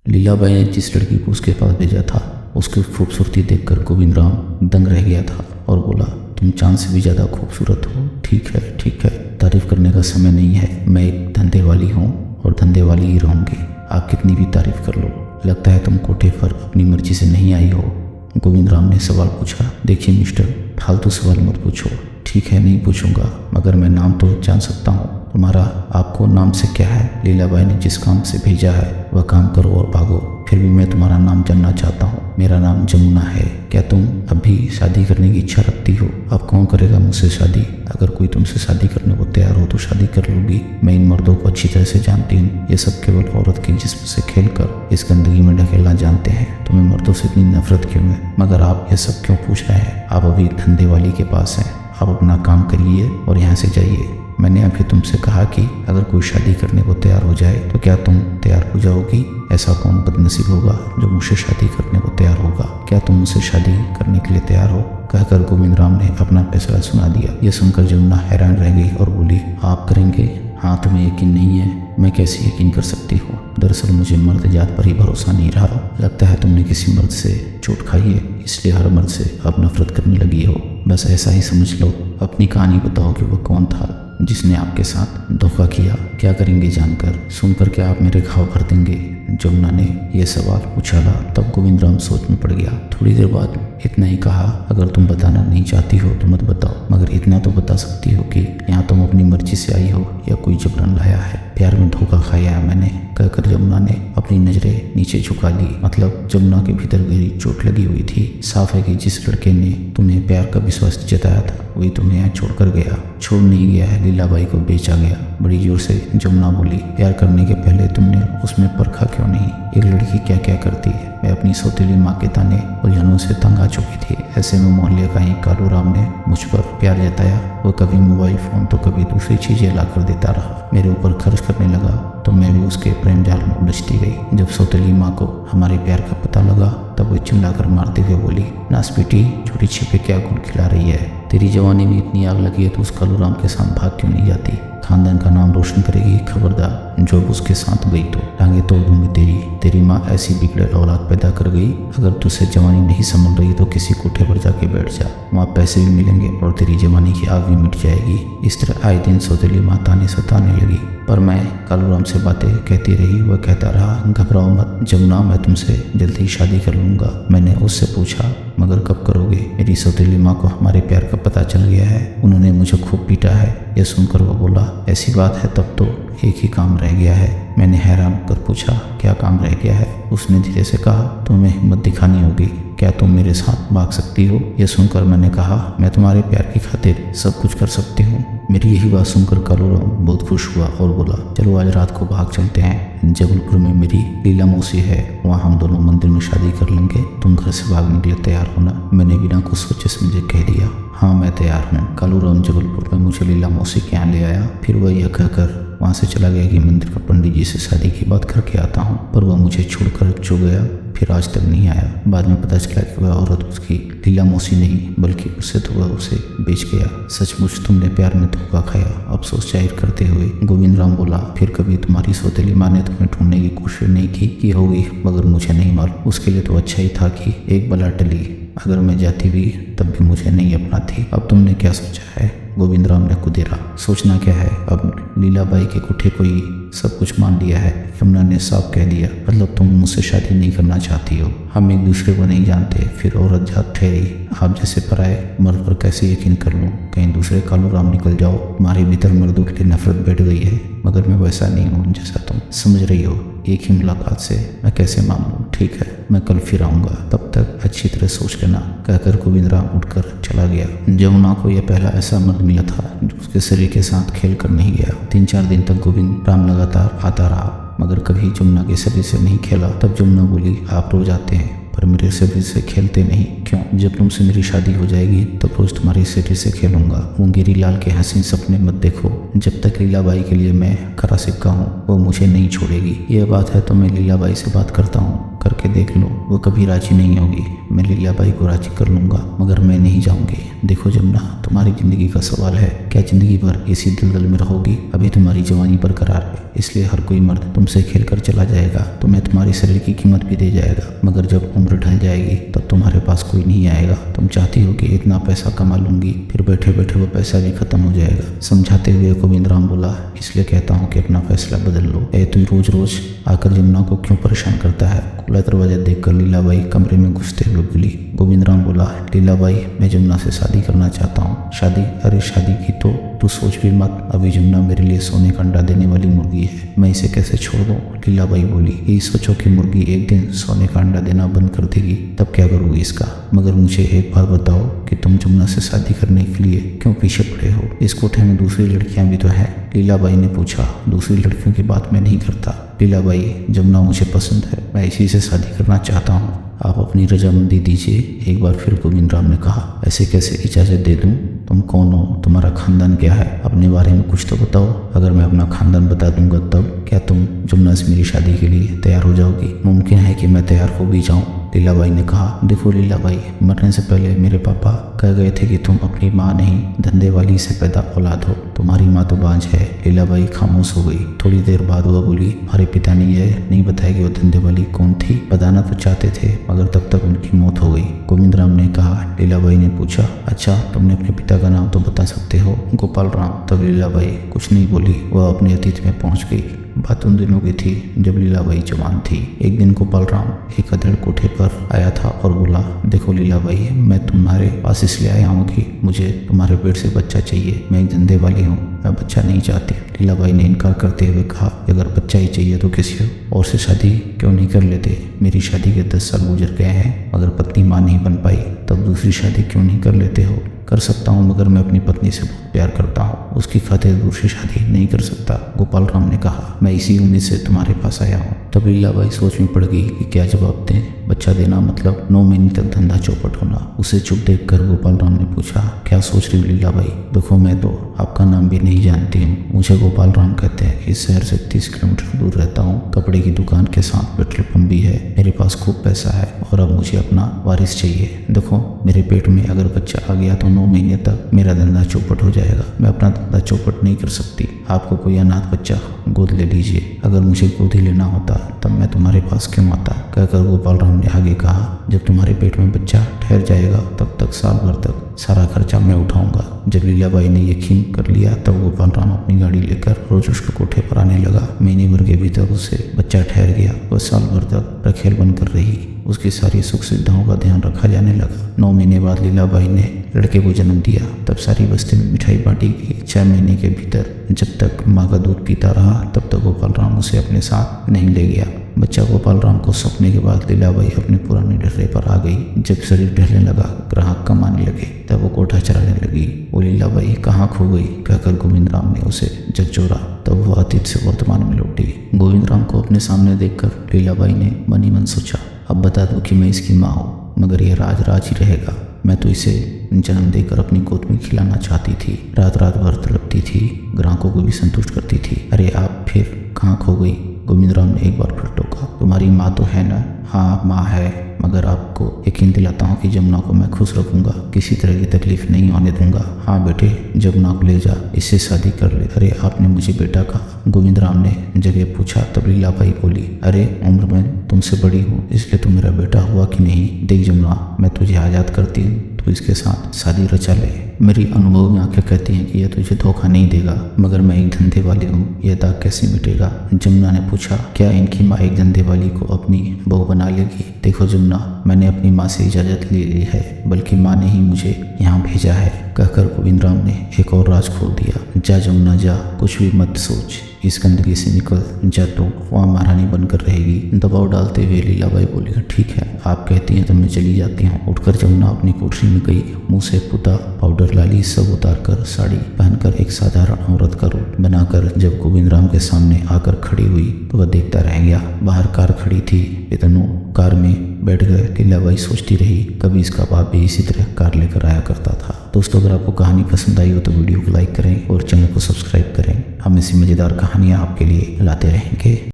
लीलाबाई ने जिस लड़की को उसके पास भेजा था उसकी खूबसूरती देखकर गोविंद राम दंग रह गया था और बोला, तुम चांद से भी ज़्यादा खूबसूरत हो। ठीक है, तारीफ करने का समय नहीं है। मैं एक धंधे वाली हूँ और धंधे वाली ही रहूँगी। आप कितनी भी तारीफ कर लो। लगता है तुम कोठे पर अपनी मर्जी से नहीं आई हो। गोविंद राम ने सवाल पूछा। देखिए मिस्टर, फालतू सवाल मत पूछो। ठीक है, नहीं पूछूंगा, मगर मैं नाम तो जान सकता हूँ तुम्हारा। आपको नाम से क्या है? लीलाबाई ने जिस काम से भेजा है वह काम करो और भागो। फिर भी मैं तुम्हारा नाम जानना चाहता हूँ। मेरा नाम जमुना है। क्या तुम अभी शादी करने की इच्छा रखती हो? अब कौन करेगा मुझसे शादी? अगर कोई तुमसे शादी करने को तैयार हो तो शादी कर लूंगी। मैं इन मर्दों को अच्छी तरह से जानती हूँ। ये सब केवल औरत के जिस्म से खेलकर इस गंदगी में ढकेलना जानते हैं। तुम्हें मर्दों से इतनी नफरत क्यों है? मगर आप ये सब क्यों पूछ रहे हैं? आप अभी धंधे वाली के पास हैं। आप अपना काम करिए और यहाँ से जाइए। मैंने अभी तुमसे कहा कि अगर कोई शादी करने को तैयार हो जाए तो क्या तुम तैयार हो जाओगी? ऐसा कौन बदनसीब होगा जो मुझसे शादी करने को तैयार होगा? क्या तुम मुझसे शादी करने के लिए तैयार हो? कहकर गोविंद राम ने अपना फैसला सुना दिया। यह सुनकर जमुना हैरान रह गई और बोली, आप करेंगे? हाँ, तुम्हें यकीन नहीं है? मैं कैसे यकीन कर सकती हूँ? दरअसल मुझे मर्द जात पर ही भरोसा नहीं रहा। लगता है तुमने किसी मर्द से चोट खाई है, इसलिए हर मर्द से अब नफरत करने लगी हो। बस ऐसा ही समझ लो। अपनी कहानी बताओ कि वह कौन था जिसने आपके साथ धोखा किया? क्या करेंगे जानकर? सुनकर क्या आप मेरे घाव भर देंगे? जमुना ने यह सवाल उछाला। तब गोविंद राम सोच में पड़ गया। थोड़ी देर बाद इतना ही कहा, अगर तुम बताना नहीं चाहती हो तो मत बताओ, मगर इतना तो बता सकती हो कि यहाँ तुम अपनी मर्जी से आई हो या कोई जबरन लाया है? प्यार में धोखा खाया है मैंने, कहकर जमुना ने अपनी नजरें नीचे झुका ली। मतलब जमुना के भीतर गहरी चोट लगी हुई थी। साफ है कि जिस लड़के ने तुम्हें प्यार का विश्वास जताया था वही तुम्हें यहाँ छोड़कर गया। छोड़ नहीं गया है, लीलाबाई को बेचा गया। बड़ी जोर से जमुना बोली। प्यार करने के पहले तुमने उसमें परखा क्यों नहीं? एक लड़की क्या क्या करती है? मैं अपनी सौतेली माँ के ताने उलझनों से तंग आ चुकी थी। ऐसे में मोहल्ले का ही कालू राम ने मुझ पर प्यार जताया। वो कभी मोबाइल फोन तो कभी दूसरी चीजें ला कर देता रहा। मेरे ऊपर खर्च करने लगा तो मैं भी उसके प्रेम जाल में उलझती गई। जब सौतेली माँ को हमारे प्यार का पता लगा तब वो चिल्लाकर मारते हुए बोली, नास बेटी, छोटी छिपे क्या गुल खिला रही है? तेरी जवानी में इतनी आग लगी है तो उस कालू राम के साथ भाग क्यों नहीं जाती? खानदान का नाम रोशन करेगी। खबरदार, जो उसके साथ गई तो टांगे तोड़ दूंगी तेरी। तेरी माँ ऐसी बिगड़े औलाद पैदा कर गई। अगर तुझसे जवानी नहीं संभल रही तो किसी कोठे पर जाके बैठ जा। वहाँ पैसे भी मिलेंगे और तेरी जवानी की आग भी मिट जाएगी। इस तरह आए दिन सौतेली माँ ताने सताने लगी, पर मैं कालू राम से बातें कहती रही। वह कहता रहा, घबराओ मत जमुना, मैं तुमसे जल्दी ही शादी कर लूंगा। मैंने उससे पूछा, मगर कब करोगे? मेरी सौतेली माँ को हमारे प्यार का पता चल गया है। उन्होंने मुझे खूब पीटा है। यह सुनकर वह बोला, ऐसी बात है तब तो एक ही काम रह गया है। मैंने हैरान कर पूछा, क्या काम रह गया है? उसने धीरे से कहा, तुम्हें हिम्मत दिखानी होगी। क्या तुम मेरे साथ भाग सकती हो? यह सुनकर मैंने कहा, मैं तुम्हारे प्यार की खातिर सब कुछ कर सकती हूँ। मेरी यही बात सुनकर कालू राम बहुत खुश हुआ और बोला, चलो आज रात को भाग चलते हैं। जबलपुर में मेरी लीला मौसी है, वहाँ हम दोनों मंदिर में शादी कर लेंगे। तुम घर से भागने के लिए तैयार होना। मैंने बिना कुछ सोचे समझे कह दिया, हाँ मैं तैयार हूँ। कालू राम जबलपुर में मुझे लीला मौसी के यहाँ ले आया। फिर वह यह कहकर वहाँ से चला गया कि मंदिर का पंडित जी से शादी की बात करके आता हूँ, पर वह मुझे छोड़कर जो गया फिर आज तक नहीं आया। बाद में पता चला कि वह औरत उसकी लीला मौसी नहीं बल्कि उससे तो वह उसे बेच गया। सचमुच तुमने प्यार में धोखा खाया, अफसोस जाहिर करते हुए गोविंद राम बोला। फिर कभी तुम्हारी सौतेली माँ ने तुम्हें ढूंढने की कोशिश नहीं की होगी, मगर मुझे नहीं मालूम। उसके लिए तो अच्छा ही था कि एक बला टली। अगर मैं जाती भी तब भी मुझे नहीं अपनाती। अब तुमने क्या सोचा है? गोविंद राम ने कुदेरा। सोचना क्या है, अब लीलाबाई के कोठे को ही सब कुछ मान लिया है। यमुना ने साफ कह दिया, मतलब तुम मुझसे शादी नहीं करना चाहती हो। हम एक दूसरे को नहीं जानते, फिर औरत जात ठहरी। आप जैसे पराए मर्द पर कैसे यकीन कर लूँ? कहीं दूसरे कालू राम निकल जाओ। तुम्हारे भीतर मर्दों के लिए नफरत बैठ गई है, मगर मैं वैसा नहीं हूँ जैसा तुम समझ रही हो। एक ही मुलाकात से मैं कैसे मान लूँ? ठीक है, मैं कल फिर आऊँगा, तब तक अच्छी तरह सोच लेना, कहकर गोविंद राम उठकर चला गया। जमुना को यह पहला ऐसा मर्द मिला था जो उसके शरीर के साथ खेल कर नहीं गया। 3-4 दिन तक गोविंद राम लगातार आता रहा, मगर कभी जमुना के शरीर से नहीं खेला। तब जमुना बोली, आप रोज आते हैं पर मेरे शरीर से खेलते नहीं, क्यों? जब तुमसे मेरी शादी हो जाएगी तब रोज तुम्हारे शरीर से खेलूंगा। मुंगेरी लाल के हसीन सपने मत देखो। जब तक लीलाबाई के लिए मैं खरा सिक्का हूँ वो मुझे नहीं छोड़ेगी। यह बात है तो मैं लीलाबाई से बात करता हूँ, करके देख लो, वो कभी राजी नहीं होगी। मैं लीलाबाई को राजी कर लूंगा, मगर मैं नहीं जाऊंगी। देखो जमुना, तुम्हारी जिंदगी का सवाल है, क्या जिंदगी भर इसी दलदल में रहोगी? अभी तुम्हारी जवानी बरकरार है, इसलिए हर कोई मर्द तुमसे खेल कर चला जाएगा, तुम्हें तुम्हारे शरीर की कीमत भी दे जाएगा, मगर जब उम्र ढल जाएगी तब तुम्हारे पास कोई नहीं आएगा। तुम चाहती हो कि इतना पैसा कमा लूंगी, फिर बैठे बैठे वो पैसा भी खत्म हो जाएगा। समझाते हुए गोविंद राम बोला, इसलिए कहता हूँ कि अपना फैसला बदल लो। तू रोज रोज आकर जमुना को क्यों परेशान करता है? खुला दरवाजा देखकर लीलाबाई कमरे में घुसते हुए बोली। गोविंद राम बोला, लीलाबाई, मैं जमुना से शादी करना चाहता हूँ। शादी? अरे शादी की तो तू सोच भी मत। अभी जमुना मेरे लिए सोने का अंडा देने वाली मुर्गी है, मैं इसे कैसे छोड़ दूँ? लीलाबाई बोली, यही सोचो कि मुर्गी एक दिन सोने का अंडा देना बंद कर देगी, तब क्या करोगी इसका? मगर मुझे एक बात बताओ कि तुम जमुना से शादी करने के लिए क्यों पीछे पड़े हो? इस कोठे में दूसरी लड़कियां भी तो हैं। लीलाबाई ने पूछा। दूसरी लड़कियों की बात मैं नहीं करता लीलाबाई, जमुना मुझे पसंद है, मैं इसी से शादी करना चाहता हूँ। आप अपनी रजामंदी दीजिए। एक बार फिर गोविंद राम ने कहा। ऐसे कैसे इजाज़त दे दूँ? तुम कौन हो? तुम्हारा खानदान क्या है? अपने बारे में कुछ तो बताओ। अगर मैं अपना खानदान बता दूंगा तब क्या तुम जमुना से मेरी शादी के लिए तैयार हो जाओगी? मुमकिन है कि मैं तैयार हो भी जाऊँ। लीलाबाई ने कहा। देखो लीलाबाई, मरने से पहले मेरे पापा कह गए थे कि तुम अपनी माँ नहीं, धंधे वाली से पैदा औलाद हो। तुम्हारी माँ तो बांझ है। लीलाबाई खामोश हो गई। थोड़ी देर बाद वह बोली, हमारे पिता ने यह नहीं बताया कि वो धंधे वाली कौन थी। बताना तो चाहते थे, मगर तब तक उनकी मौत हो गई। गोविंद राम ने कहा। लीलाबाई ने पूछा, अच्छा तुमने अपने पिता का नाम तो बता सकते हो? गोपाल राम। तब लीलाबाई कुछ नहीं बोली, वह अपने अतीत में पहुंच गई। बात उन दिनों की थी जब लीलाबाई जवान थी। एक दिन गोपाल राम एक अधेड़ कोठे पर आया था और बोला, देखो लीलाबाई, मैं तुम्हारे पास इसलिए आया हूँ कि मुझे तुम्हारे पेट से बच्चा चाहिए। मैं एक धंधे वाली हूँ, मैं बच्चा नहीं चाहती। लीलाबाई ने इनकार करते हुए कहा, अगर बच्चा ही चाहिए तो किसी और से शादी क्यों नहीं कर लेते? मेरी शादी के 10 साल गुजर गए हैं, अगर पत्नी माँ नहीं बन पाई तब दूसरी शादी क्यों नहीं कर लेते हो? कर सकता हूँ, मगर मैं अपनी पत्नी से बहुत प्यार करता हूँ, उसकी खातिर दूसरी शादी नहीं कर सकता। गोपाल राम ने कहा। मैं इसी उम्मीद से तुम्हारे पास आया हूँ। तब लीलाबाई सोच में पड़ गई कि क्या जवाब दें। बच्चा देना मतलब 9 महीने तक धंधा चौपट होना। उसे चुप देखकर गोपाल राम ने पूछा, क्या सोच रही हो लीलाबाई? देखो मैं तो आपका नाम भी नहीं जानती हूँ। मुझे गोपाल राम कहते हैं। इस शहर से 30 किलोमीटर दूर रहता हूँ। कपड़े की दुकान के साथ पेट्रोल पंप भी है। मेरे पास खूब पैसा है और अब मुझे अपना वारिस चाहिए। देखो मेरे पेट में अगर बच्चा आ गया तो 9 महीने तक मेरा धंधा चौपट हो जाएगा। मैं अपना धंधा चौपट नहीं कर सकती। आपको कोई अनाथ बच्चा गोद ले लीजिए। अगर मुझे गोद ही लेना होता तब मैं तुम्हारे पास क्यों आता? कहकर गोपाल राम ने आगे कहा, जब तुम्हारे पेट में बच्चा ठहर जाएगा तब तक साल भर तक सारा खर्चा मैं उठाऊंगा। जब लीलाबाई ने यकीन कर लिया तब गोपाल राम अपनी गाड़ी लेकर रोज उसके कोठे पर आने लगा। महीने भर के भीतर उसे बच्चा ठहर गया। वह साल भर तक रखेल बनकर रही। उसकी सारी सुख सुविधाओं का ध्यान रखा जाने लगा। 9 महीने बाद लीलाबाई ने लड़के को जन्म दिया। तब सारी बस्ती में मिठाई बांटी गई। 6 महीने के भीतर जब तक माँ का दूध पीता रहा तब तक गोपाल राम उसे अपने साथ नहीं ले गया। बच्चा गोपाल राम को सौंपने के बाद लीलाबाई अपने पुराने डर्रे पर आ गई। जब शरीर ढलने लगा, ग्राहक कम आने लगे, तब वो कोठा चलाने लगी। वो लीलाबाई कहाँ खो गई कहकर गोविंद राम ने उसे झकझोरा। तब वो अतीत से वर्तमान में लौटी। गोविंद राम को अपने सामने देखकर लीलाबाई ने मन ही मन सोचा, अब बता दो कि मैं इसकी माँ हूँ, मगर यह राज राज ही रहेगा। मैं तो इसे जन्म देकर अपनी गोद में खिलाना चाहती थी। रात रात भर तड़पती थी, ग्राहकों को भी संतुष्ट करती थी। अरे आप फिर कहाँ खो गई? गोविंद राम ने एक बार फिर टोका। तुम्हारी माँ तो है ना? हाँ माँ है, मगर आपको यकीन दिलाता हूँ कि जमुना को मैं खुश रखूंगा, किसी तरह की तकलीफ नहीं होने दूंगा। हाँ बेटे, जमुना को ले जा, इससे शादी कर ले। अरे आपने मुझे बेटा कहा? गोविंद राम ने जब ये पूछा तब लीलाबाई बोली, अरे उम्र में तुमसे बड़ी हूँ इसलिए तुम मेरा बेटा हुआ कि नहीं? देख जमुना, मैं तुझे आज़ाद करती हूँ, तू इसके साथ शादी रचा ले। मेरी अनुभव में आंखें कहती हैं कि यह तुझे धोखा नहीं देगा, मगर मैं एक धंधे वाली हूँ, यह दाग कैसे मिटेगा? जमुना ने पूछा। क्या इनकी माँ एक धंधे वाली को अपनी बहू बना लेगी? देखो जमुना, मैंने अपनी माँ से इजाज़त ले ली है, बल्कि माँ ने ही मुझे यहाँ भेजा है, कहकर गोविंद राम ने एक और राज खोल दिया। जा जमुना जा, कुछ भी मत सोच, इस गंदगी से निकल जा, तो वहाँ महारानी बनकर रहेगी। दबाव डालते हुए लीलाबाई बोली, ठीक है आप कहती हैं तो मैं चली जाती हूँ। उठकर जमुना अपनी कोठरी में गई। मुँह से पुता, पाउडर लाली सब उतारकर साड़ी पहनकर एक साधारण औरत का रूप बनाकर जब गोविंद राम के सामने आकर खड़ी हुई तो वह देखता रह गया। बाहर कार खड़ी थी। ये दोनों कार में बैठ गए। लीलाबाई सोचती रही, कभी इसका बाप भी इसी तरह कार लेकर आया करता था। दोस्तों, अगर आपको कहानी पसंद आई हो तो वीडियो को लाइक करें और चैनल को सब्सक्राइब करें। हम ऐसी मज़ेदार कहानियाँ आपके लिए लाते रहेंगे।